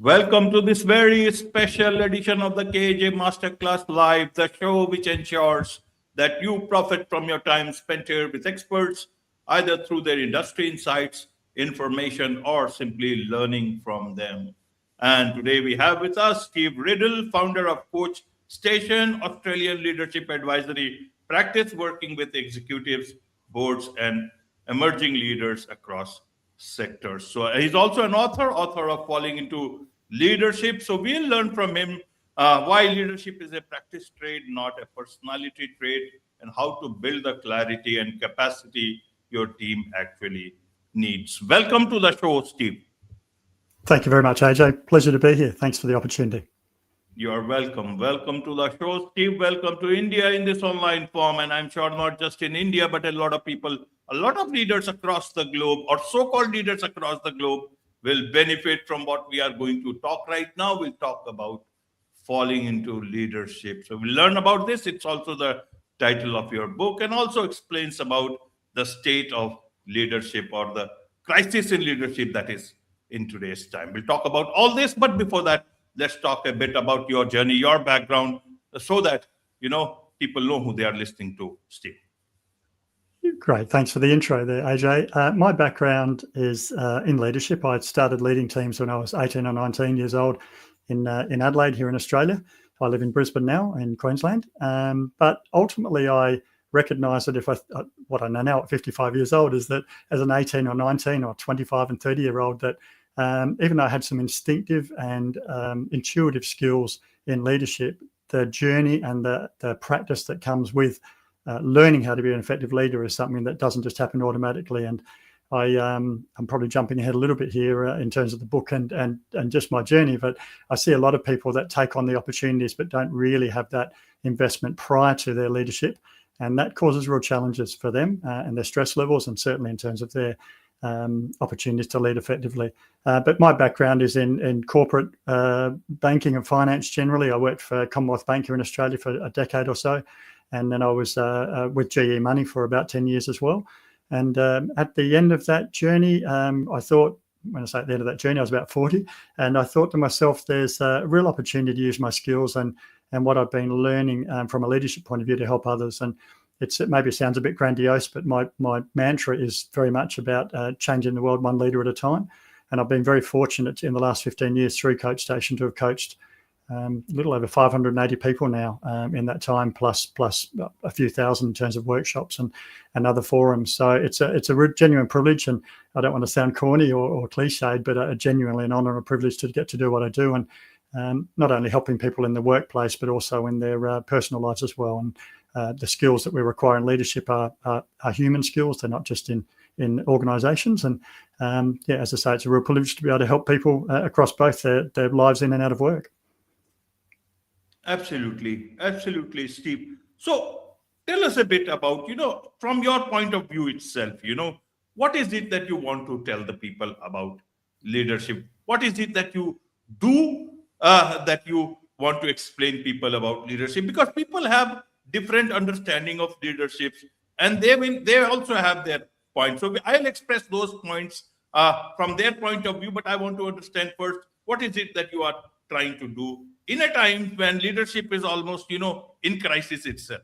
Welcome to this very special edition of the KAJ Masterclass Live, the show which ensures that you profit from your time spent here with experts, either through their industry insights, information, or simply learning from them. And today we have with us Steve Riddle, founder of Coach Station, Australian Leadership Advisory Practice, working with executives, boards, and emerging leaders across sectors. So he's also an author of Falling into Leadership. So we'll learn from him why leadership is a practice trait, not a personality trait, and how to build the clarity and capacity your team actually needs. Welcome to the show, Steve. Thank you very much, AJ. Pleasure to be here. Thanks for the opportunity. You're welcome. Welcome to the show, Steve. Welcome to India in this online form. And I'm sure not just in India, but a lot of people, a lot of leaders across the globe, or so-called leaders across the globe, will benefit from what we are going to talk right now. We'll talk about falling into leadership. So we'll learn about this. It's also the title of your book, and also explains about the state of leadership, or the crisis in leadership that is in today's time. We'll talk about all this, but before that, let's talk a bit about your journey, your background, so that people know who they are listening to, Steve. Great. Thanks for the intro there, AJ. My background is in leadership. I started leading teams when I was 18 or 19 years old in Adelaide here in Australia. I live in Brisbane now in Queensland. But ultimately, I recognised that what I know now at 55 years old is that as an 18 or 19 or 25 and 30-year-old, that even though I had some instinctive and intuitive skills in leadership, the journey and the practice that comes with learning how to be an effective leader is something that doesn't just happen automatically. And I'm probably jumping ahead a little bit here in terms of the book and just my journey, but I see a lot of people that take on the opportunities but don't really have that investment prior to their leadership, and that causes real challenges for them and their stress levels, and certainly in terms of their opportunities to lead effectively. But my background is in corporate banking and finance generally. I worked for Commonwealth Bank here in Australia for a decade or so, and then I was with GE Money for about 10 years as well. And at the end of that journey, I thought, when I say at the end of that journey, I was about 40, and I thought to myself, there's a real opportunity to use my skills and what I've been learning from a leadership point of view to help others. And it maybe sounds a bit grandiose, but my mantra is very much about changing the world one leader at a time. And I've been very fortunate in the last 15 years through Coach Station to have coached a little over 580 people now in that time, plus a few thousand in terms of workshops and other forums. So it's a genuine privilege, and I don't want to sound corny or cliched, but genuinely an honour and a privilege to get to do what I do, and not only helping people in the workplace, but also in their personal lives as well. And the skills that we require in leadership are human skills. They're not just in organisations. And as I say, it's a real privilege to be able to help people across both their lives in and out of work. Absolutely, Steve. So tell us a bit about, from your point of view itself, what is it that you want to tell the people about leadership? What is it that you do that you want to explain people about leadership? Because people have different understanding of leadership, and they also have their points. So I'll express those points from their point of view, but I want to understand first, what is it that you are trying to do in a time when leadership is almost, in crisis itself?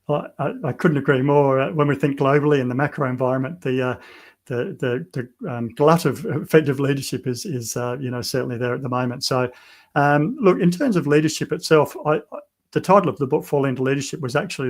Well, I couldn't agree more. When we think globally in the macro environment, the glut of effective leadership is certainly there at the moment. So, look, in terms of leadership itself, the title of the book, Fall into Leadership, was actually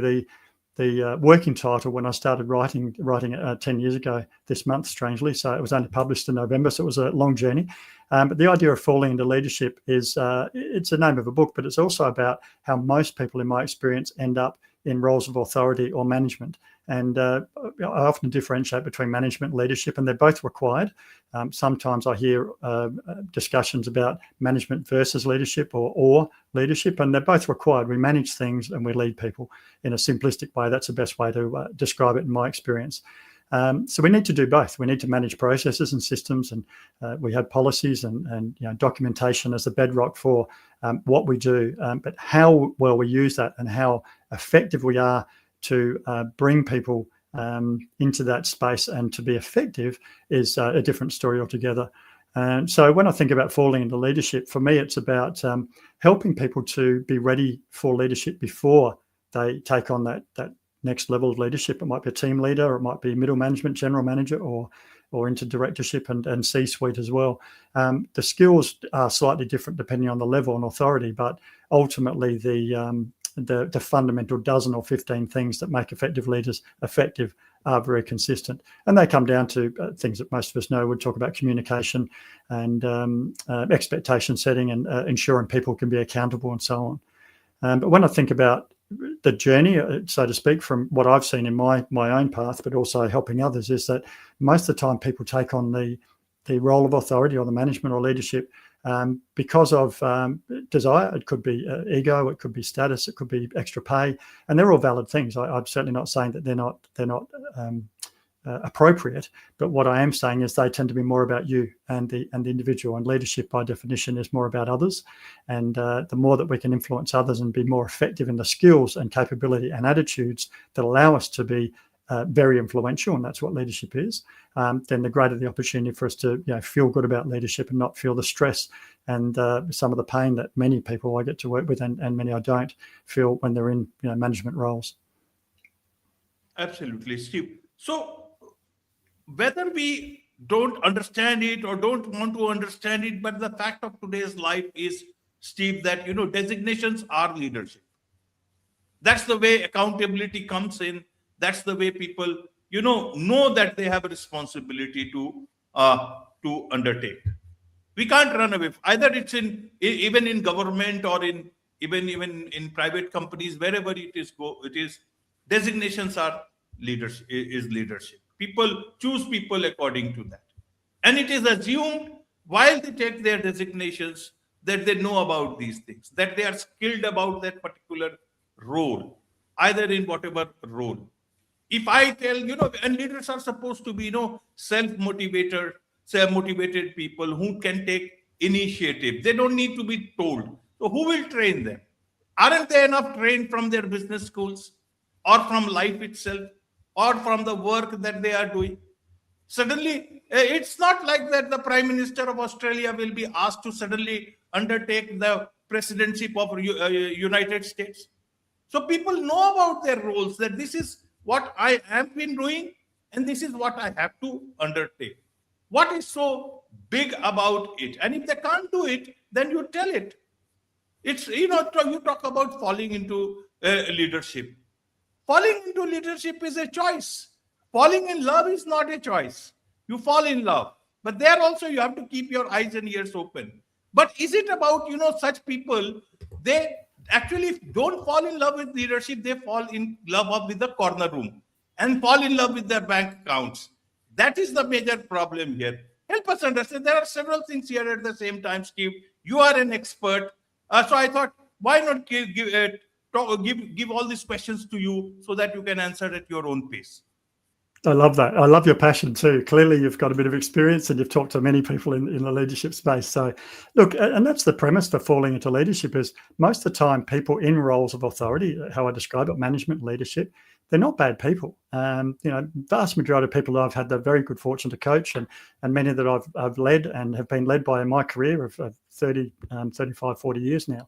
the working title when I started writing it 10 years ago this month, strangely. So it was only published in November, so it was a long journey. But the idea of falling into leadership is it's a name of a book, but it's also about how most people, in my experience, end up in roles of authority or management. And I often differentiate between management and leadership, and they're both required. Sometimes I hear discussions about management versus leadership or leadership, and they're both required. We manage things and we lead people in a simplistic way. That's the best way to describe it in my experience. So we need to do both. We need to manage processes and systems, and we have policies and documentation as the bedrock for what we do. But how well we use that and how effective we are to bring people into that space and to be effective is a different story altogether. And so when I think about falling into leadership, for me, it's about helping people to be ready for leadership before they take on that next level of leadership. It might be a team leader, or it might be middle management, general manager, or into directorship and C-suite as well. The skills are slightly different depending on the level and authority, but ultimately the fundamental dozen or 15 things that make effective leaders effective are very consistent. And they come down to things that most of us know. We'd talk about communication and expectation setting and ensuring people can be accountable and so on. But when I think about the journey, so to speak, from what I've seen in my own path, but also helping others, is that most of the time people take on the role of authority or the management or leadership because of desire. It could be ego, it could be status, it could be extra pay, and they're all valid things. I'm certainly not saying that they're not appropriate, but what I am saying is they tend to be more about you and the individual, and leadership by definition is more about others. And the more that we can influence others and be more effective in the skills and capability and attitudes that allow us to be very influential, and that's what leadership is, then the greater the opportunity for us to feel good about leadership and not feel the stress and some of the pain that many people I get to work with and many I don't feel when they're in management roles. Absolutely, Steve. So whether we don't understand it or don't want to understand it, but the fact of today's life is, Steve, that designations are leadership. That's the way accountability comes in. That's the way people, know that they have a responsibility to undertake. We can't run away. Either it's even in government or in even in private companies, wherever it is designations are leadership. Is leadership. People choose people according to that, and it is assumed while they take their designations that they know about these things, that they are skilled about that particular role, either in whatever role. If I tell, and leaders are supposed to be, self-motivated, self-motivated people who can take initiative. They don't need to be told. So who will train them? Aren't they enough trained from their business schools or from life itself or from the work that they are doing? Suddenly, it's not like that the Prime Minister of Australia will be asked to suddenly undertake the presidency of United States. So people know about their roles, that this is what I have been doing and this is what I have to undertake. What is so big about it? And if they can't do it, then you tell it. It's, you talk about falling into leadership. Falling into leadership is a choice. Falling in love is not a choice. You fall in love. But there also you have to keep your eyes and ears open. But is it about, such people, they actually don't fall in love with leadership, they fall in love with the corner room and fall in love with their bank accounts. That is the major problem here. Help us understand. There are several things here at the same time, Steve. You are an expert. So I thought, why not give all these questions to you so that you can answer at your own pace. I love that. I love your passion too. Clearly, you've got a bit of experience and you've talked to many people in the leadership space. So, look, and that's the premise for falling into leadership is most of the time people in roles of authority, how I describe it, management, leadership, they're not bad people. Vast majority of people that I've had the very good fortune to coach and many that I've led and have been led by in my career of 30, 35, 40 years now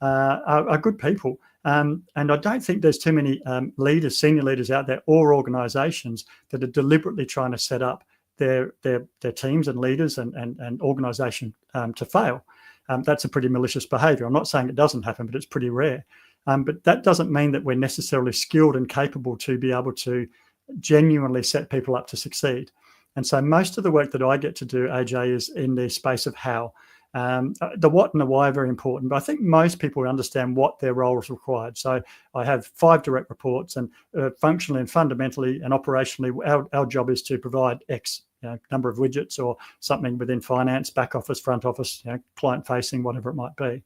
are good people. And I don't think there's too many leaders, senior leaders out there or organisations that are deliberately trying to set up their teams and leaders and organisation to fail. That's a pretty malicious behaviour. I'm not saying it doesn't happen, but it's pretty rare. But that doesn't mean that we're necessarily skilled and capable to be able to genuinely set people up to succeed. And so most of the work that I get to do, AJ, is in the space of how. The what and the why are very important, but I think most people understand what their role is required. So I have 5 direct reports, and functionally and fundamentally and operationally, our job is to provide X number of widgets or something within finance, back office, front office, client facing, whatever it might be.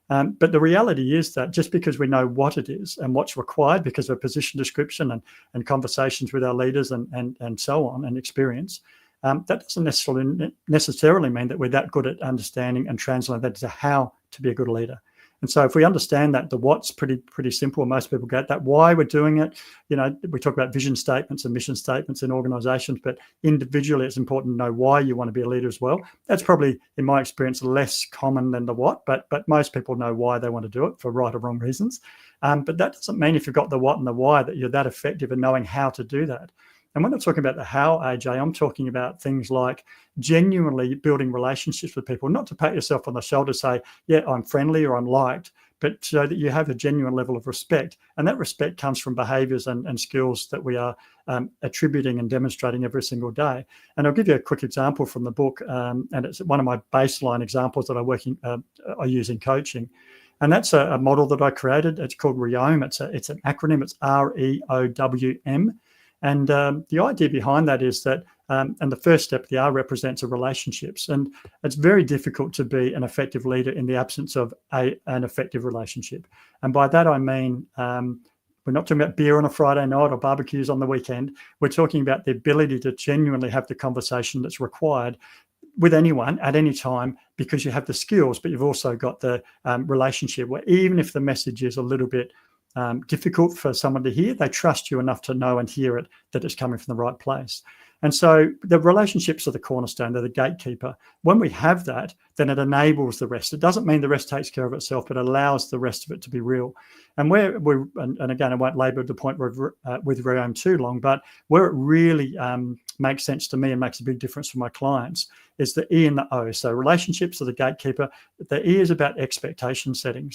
But the reality is that just because we know what it is and what's required because of position description and conversations with our leaders and so on and experience, that doesn't necessarily mean that we're that good at understanding and translating that to how to be a good leader. And so if we understand that, the what's pretty simple. Most people get that. Why we're doing it, we talk about vision statements and mission statements in organizations, but individually it's important to know why you want to be a leader as well. That's probably, in my experience, less common than the what, but most people know why they want to do it for right or wrong reasons. But that doesn't mean if you've got the what and the why that you're that effective in knowing how to do that. And when I'm talking about the how, AJ, I'm talking about things like genuinely building relationships with people, not to pat yourself on the shoulder, say, yeah, I'm friendly or I'm liked, but so that you have a genuine level of respect. And that respect comes from behaviors and skills that we are attributing and demonstrating every single day. And I'll give you a quick example from the book, and it's one of my baseline examples that I use in coaching. And that's a model that I created. It's called RYYZN. It's an acronym. It's REOWM. And the idea behind that is that, and the first step, the R represents a relationships. And it's very difficult to be an effective leader in the absence of an effective relationship. And by that, I mean, we're not talking about beer on a Friday night or barbecues on the weekend. We're talking about the ability to genuinely have the conversation that's required with anyone at any time, because you have the skills, but you've also got the relationship where even if the message is a little bit difficult for someone to hear, they trust you enough to know and hear it, that it's coming from the right place. And so the relationships are the cornerstone, they're the gatekeeper. When we have that, then it enables the rest. It doesn't mean the rest takes care of itself, but allows the rest of it to be real. And and again, I won't labour the point with RYYZN too long, but where it really makes sense to me and makes a big difference for my clients is the E and the O. So relationships are the gatekeeper. The E is about expectation setting.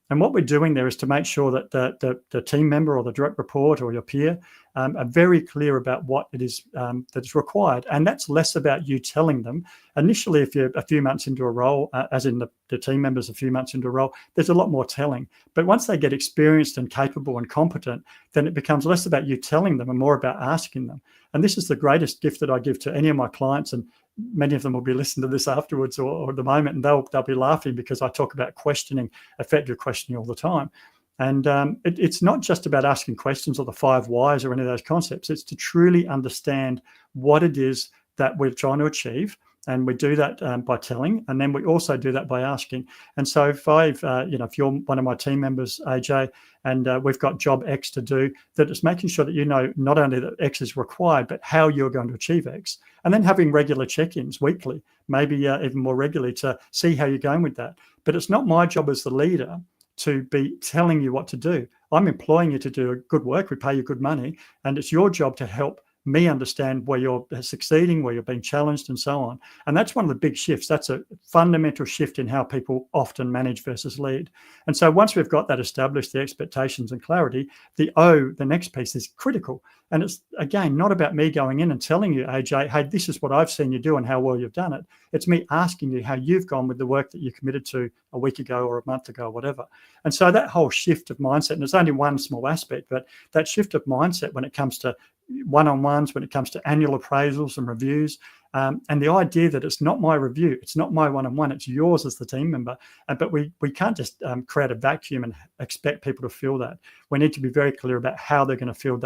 And what we're doing there is to make sure that the team member or the direct report or your peer are very clear about what it is that is required. And that's less about you telling them. Initially, if you're a few months into a role, as in the team members a few months into a role, there's a lot more telling. But once they get experienced and capable and competent, then it becomes less about you telling them and more about asking them. And this is the greatest gift that I give to any of my clients. And many of them will be listening to this afterwards or at the moment, and they'll be laughing because I talk about questioning, effective questioning all the time. And it's not just about asking questions or the 5 whys or any of those concepts. It's to truly understand what it is that we're trying to achieve. And we do that by telling, and then we also do that by asking. And so if if you're one of my team members, AJ, and we've got job X to do, that it's making sure that you know not only that X is required, but how you're going to achieve X. And then having regular check-ins weekly, maybe even more regularly, to see how you're going with that. But it's not my job as the leader to be telling you what to do. I'm employing you to do good work. We pay you good money, and it's your job to help me understand where you're succeeding, where you're being challenged, and so on. And that's one of the big shifts. That's a fundamental shift in how people often manage versus lead. And so once we've got that established, the expectations and clarity, the O, the next piece, is critical. And it's, again, not about me going in and telling you, AJ, hey, this is what I've seen you do and how well you've done it. It's me asking you how you've gone with the work that you committed to a week ago or a month ago or whatever. And so that whole shift of mindset, and it's only one small aspect, but that shift of mindset when it comes to one-on-ones, when it comes to annual appraisals and reviews, and the idea that it's not my review, it's not my one-on-one, it's yours as the team member. But we can't just create a vacuum and expect people to feel that. We need to be very clear about how they're going to feel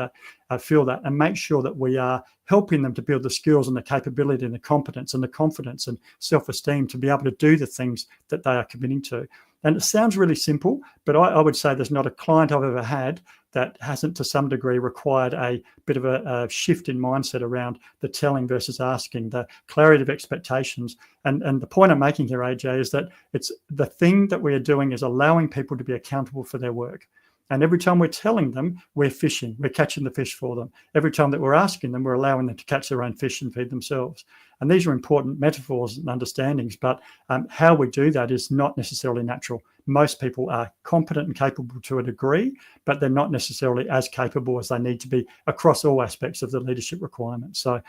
that, and make sure that we are helping them to build the skills and the capability and the competence and the confidence and self-esteem to be able to do the things that they are committing to. And it sounds really simple, but I would say there's not a client I've ever had that hasn't to some degree required a bit of a shift in mindset around the telling versus asking, the clarity of expectations. And the point I'm making here, AJ, is that it's the thing that we are doing is allowing people to be accountable for their work. And every time we're telling them, we're fishing, we're catching the fish for them. Every time that we're asking them, we're allowing them to catch their own fish and feed themselves. And these are important metaphors and understandings, but how we do that is not necessarily natural. Most people are competent and capable to a degree, but they're not necessarily as capable as they need to be across all aspects of the leadership requirements. So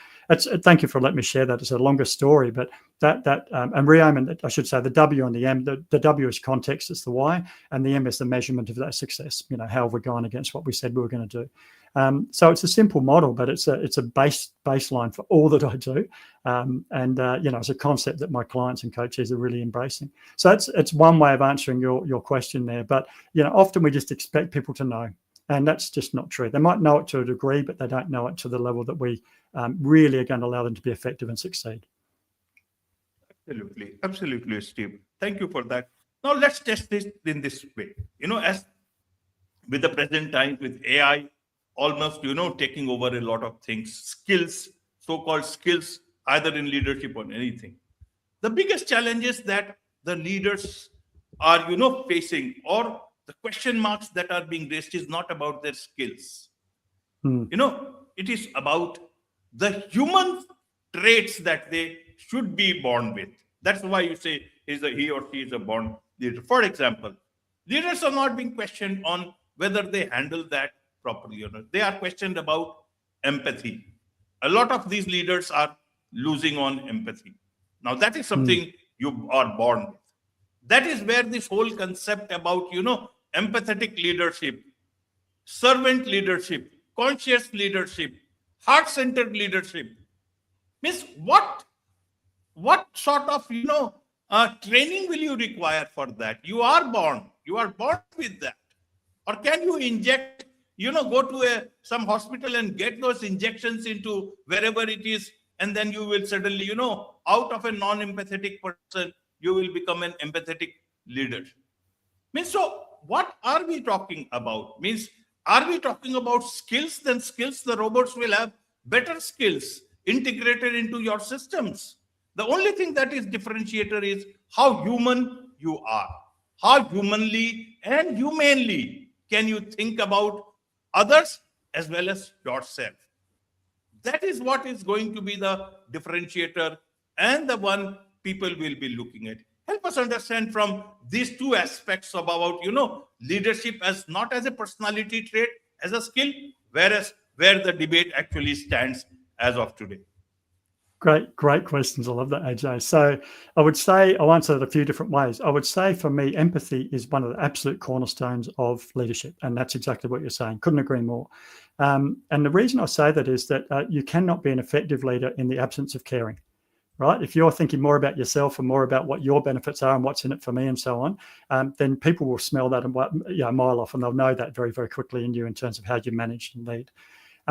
thank you for letting me share that. It's a longer story, but and RYYZN, I should say the W and the M, the W is context, it's the why, and the M is the measurement of that success. How have we gone against what we said we were going to do? So it's a simple model, but it's a baseline for all that I do, it's a concept that my clients and coaches are really embracing. So it's one way of answering your question there. But often we just expect people to know, and that's just not true. They might know it to a degree, but they don't know it to the level that we really are going to allow them to be effective and succeed. Absolutely, Steve. Thank you for that Now let's test this in this way. As with the present time with AI almost taking over a lot of things, skills, so-called skills, either in leadership or anything. The biggest challenges that the leaders are facing, or the question marks that are being raised, is not about their skills. Hmm. It is about the human traits that they should be born with. That's why you say he or she is a born leader. For example, leaders are not being questioned on whether they handle that properly or not. They are questioned about empathy. A lot of these leaders are losing on empathy. Now, that is something you are born with. That is where this whole concept about, empathetic leadership, servant leadership, conscious leadership, heart-centered leadership means what sort of training will you require for that? You are born with that, or can you inject, go to some hospital and get those injections into wherever it is, and then you will suddenly, out of a non-empathetic person, you will become an empathetic leader. Means, so what are we talking about? Means, are we talking about skills? Then skills, the robots will have better skills integrated into your systems. The only thing that is differentiator is how human you are. How humanly and humanely can you think about others as well as yourself? That is what is going to be the differentiator and the one people will be looking at. Help us understand from these two aspects about, leadership as not as a personality trait, as a skill, whereas where the debate actually stands as of today. Great questions. I love that, AJ. So I would say, I'll answer it a few different ways. I would say for me, empathy is one of the absolute cornerstones of leadership. And that's exactly what you're saying. Couldn't agree more. And the reason I say that is that you cannot be an effective leader in the absence of caring, right? If you're thinking more about yourself and more about what your benefits are and what's in it for me and so on, then people will smell that a mile off, and they'll know that very, very quickly in you in terms of how you manage and lead.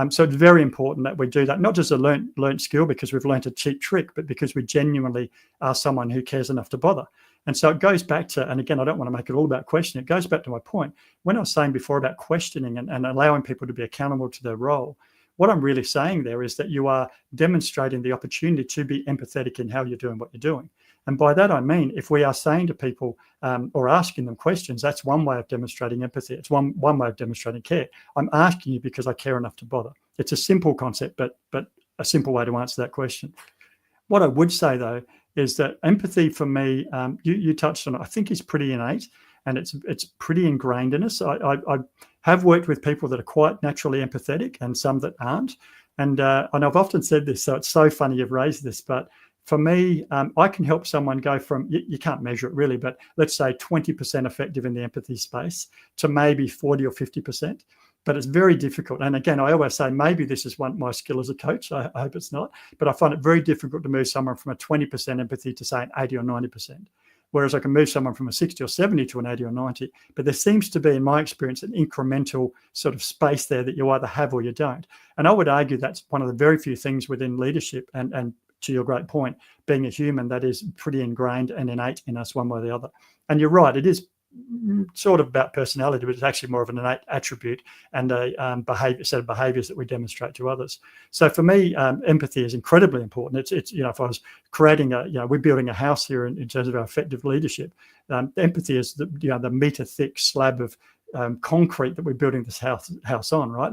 So it's very important that we do that, not just a learnt skill because we've learnt a cheap trick, but because we genuinely are someone who cares enough to bother. And so it goes back to, and again, I don't want to make it all about questioning. It goes back to my point. When I was saying before about questioning and allowing people to be accountable to their role, what I'm really saying there is that you are demonstrating the opportunity to be empathetic in how you're doing what you're doing. And by that, I mean, if we are saying to people or asking them questions, that's one way of demonstrating empathy. It's one way of demonstrating care. I'm asking you because I care enough to bother. It's a simple concept, but a simple way to answer that question. What I would say, though, is that empathy for me, you touched on it, I think is pretty innate, and it's pretty ingrained in us. I have worked with people that are quite naturally empathetic and some that aren't. And I've often said this, so it's so funny you've raised this, but for me, I can help someone go from, you can't measure it really, but let's say 20% effective in the empathy space to maybe 40 or 50%. But it's very difficult. And again, I always say maybe this is my skill as a coach. I hope it's not. But I find it very difficult to move someone from a 20% empathy to say an 80 or 90%. Whereas I can move someone from a 60 or 70 to an 80 or 90. But there seems to be, in my experience, an incremental sort of space there that you either have or you don't. And I would argue that's one of the very few things within leadership and to your great point, being a human, that is pretty ingrained and innate in us one way or the other. And you're right, it is sort of about personality, but it's actually more of an innate attribute and a set of behaviors that we demonstrate to others. So for me, empathy is incredibly important. It's if I was creating we're building a house here in terms of our effective leadership. Empathy is the meter thick slab of concrete that we're building this house on, right?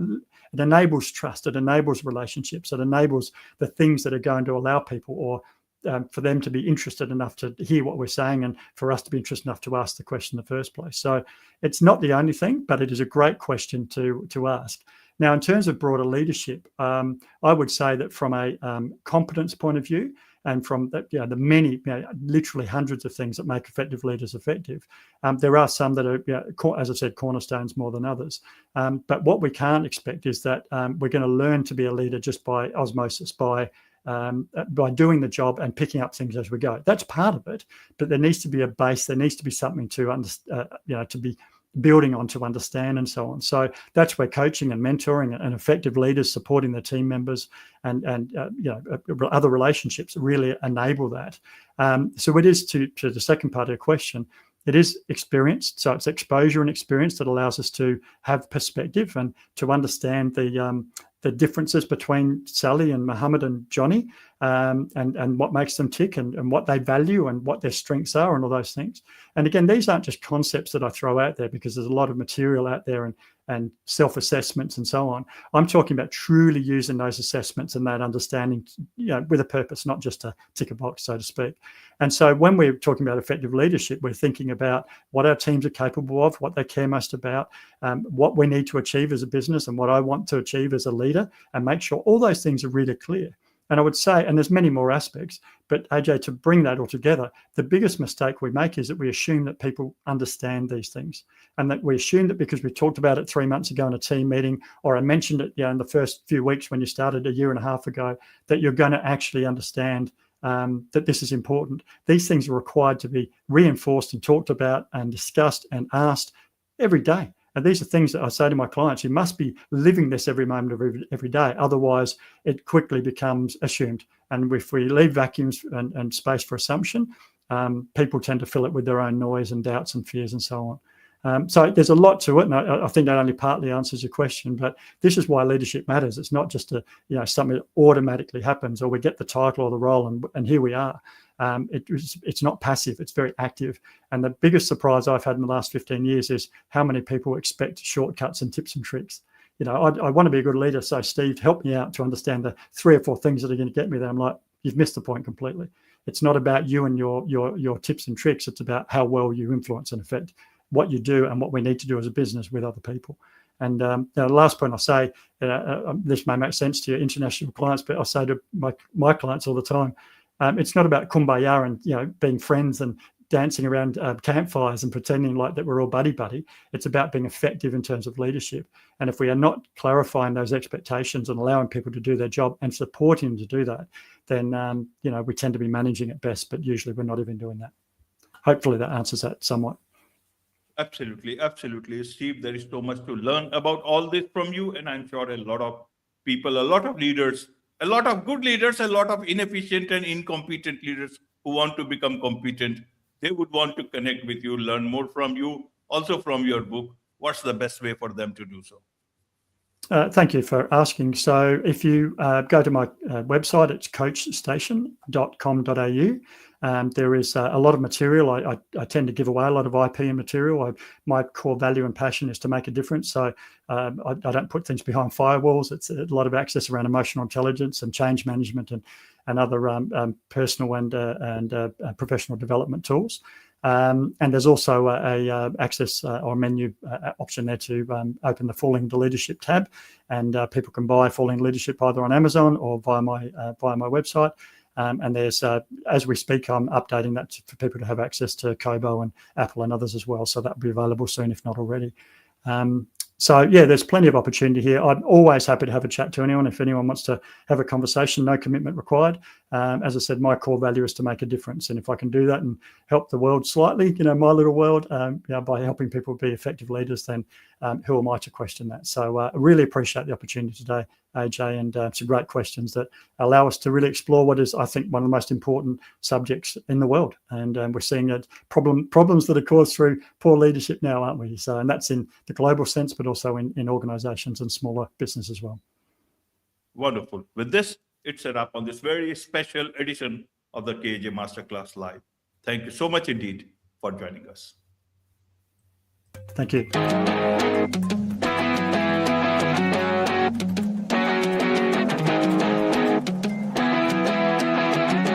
It enables trust, it enables relationships, it enables the things that are going to allow people or for them to be interested enough to hear what we're saying and for us to be interested enough to ask the question in the first place. So it's not the only thing, but it is a great question to ask. Now, in terms of broader leadership, I would say that from a competence point of view, and from the many, literally hundreds of things that make effective leaders effective, there are some that are, as I said, cornerstones more than others. But what we can't expect is that we're going to learn to be a leader just by osmosis, by doing the job and picking up things as we go. That's part of it, but there needs to be a base. There needs to be something to to be building on, to understand, and so on. So that's where coaching and mentoring and effective leaders supporting their team members and other relationships really enable that. So it is to the second part of your question, It is experienced, so it's exposure and experience that allows us to have perspective and to understand the differences between Sally and Mohammed and Johnny, and what makes them tick, and what they value and what their strengths are, and all those things. And again, these aren't just concepts that I throw out there because there's a lot of material out there and self-assessments and so on. I'm talking about truly using those assessments and that understanding, with a purpose, not just to tick a box, so to speak. And so when we're talking about effective leadership, we're thinking about what our teams are capable of, what they care most about, what we need to achieve as a business, and what I want to achieve as a leader, and make sure all those things are really clear. And I would say, and there's many more aspects, but AJ, to bring that all together, the biggest mistake we make is that we assume that people understand these things, and that we assume that because we talked about it 3 months ago in a team meeting, or I mentioned it in the first few weeks when you started a year and a half ago, that you're going to actually understand that this is important. These things are required to be reinforced and talked about and discussed and asked every day. And these are things that I say to my clients, you must be living this every moment of every day. Otherwise, it quickly becomes assumed. And if we leave vacuums and space for assumption, people tend to fill it with their own noise and doubts and fears and so on. So there's a lot to it, and I think that only partly answers your question. But this is why leadership matters. It's not just something that automatically happens, or we get the title or the role, and here we are. It's not passive, it's very active. And the biggest surprise I've had in the last 15 years is how many people expect shortcuts and tips and tricks. I want to be a good leader, so Steve, help me out to understand the 3 or 4 things that are going to get me there. I'm like, you've missed the point completely. It's not about you and your tips and tricks. It's about how well you influence and affect what you do and what we need to do as a business with other people. And the last point I'll say, this may make sense to your international clients, but I say to my clients all the time, it's not about kumbaya and being friends and dancing around campfires and pretending like that we're all buddy. It's about being effective in terms of leadership. And if we are not clarifying those expectations and allowing people to do their job and supporting them to do that, then we tend to be managing at best, but usually we're not even doing that. Hopefully that answers that somewhat. Absolutely, Steve. There is so much to learn about all this from you, and I'm sure a lot of people, a lot of leaders, a lot of good leaders, a lot of inefficient and incompetent leaders who want to become competent, they would want to connect with you, learn more from you, also from your book. What's the best way for them to do so? Thank you for asking. So if you go to my website, it's coachstation.com.au. There is a lot of material. I tend to give away a lot of IP and material. My core value and passion is to make a difference. So I don't put things behind firewalls. It's a lot of access around emotional intelligence and change management and other personal and professional development tools. And there's also a access or menu option there to open the Falling into Leadership tab, and people can buy Falling into Leadership either on Amazon or via my website. And there's, as we speak, I'm updating that for people to have access to Kobo and Apple and others as well. So that'll be available soon, if not already. So yeah, there's plenty of opportunity here. I'm always happy to have a chat to anyone. If anyone wants to have a conversation, no commitment required. As I said, my core value is to make a difference. And if I can do that and help the world slightly, my little world, by helping people be effective leaders, then who am I to question that? So I really appreciate the opportunity today, AJ, and some great questions that allow us to really explore what is, I think, one of the most important subjects in the world. And we're seeing that problems that are caused through poor leadership now, aren't we? So, and that's in the global sense, but also in organizations and smaller business as well. Wonderful. With this, it's a wrap on this very special edition of the KAJ Masterclass Live. Thank you so much indeed for joining us. Thank you.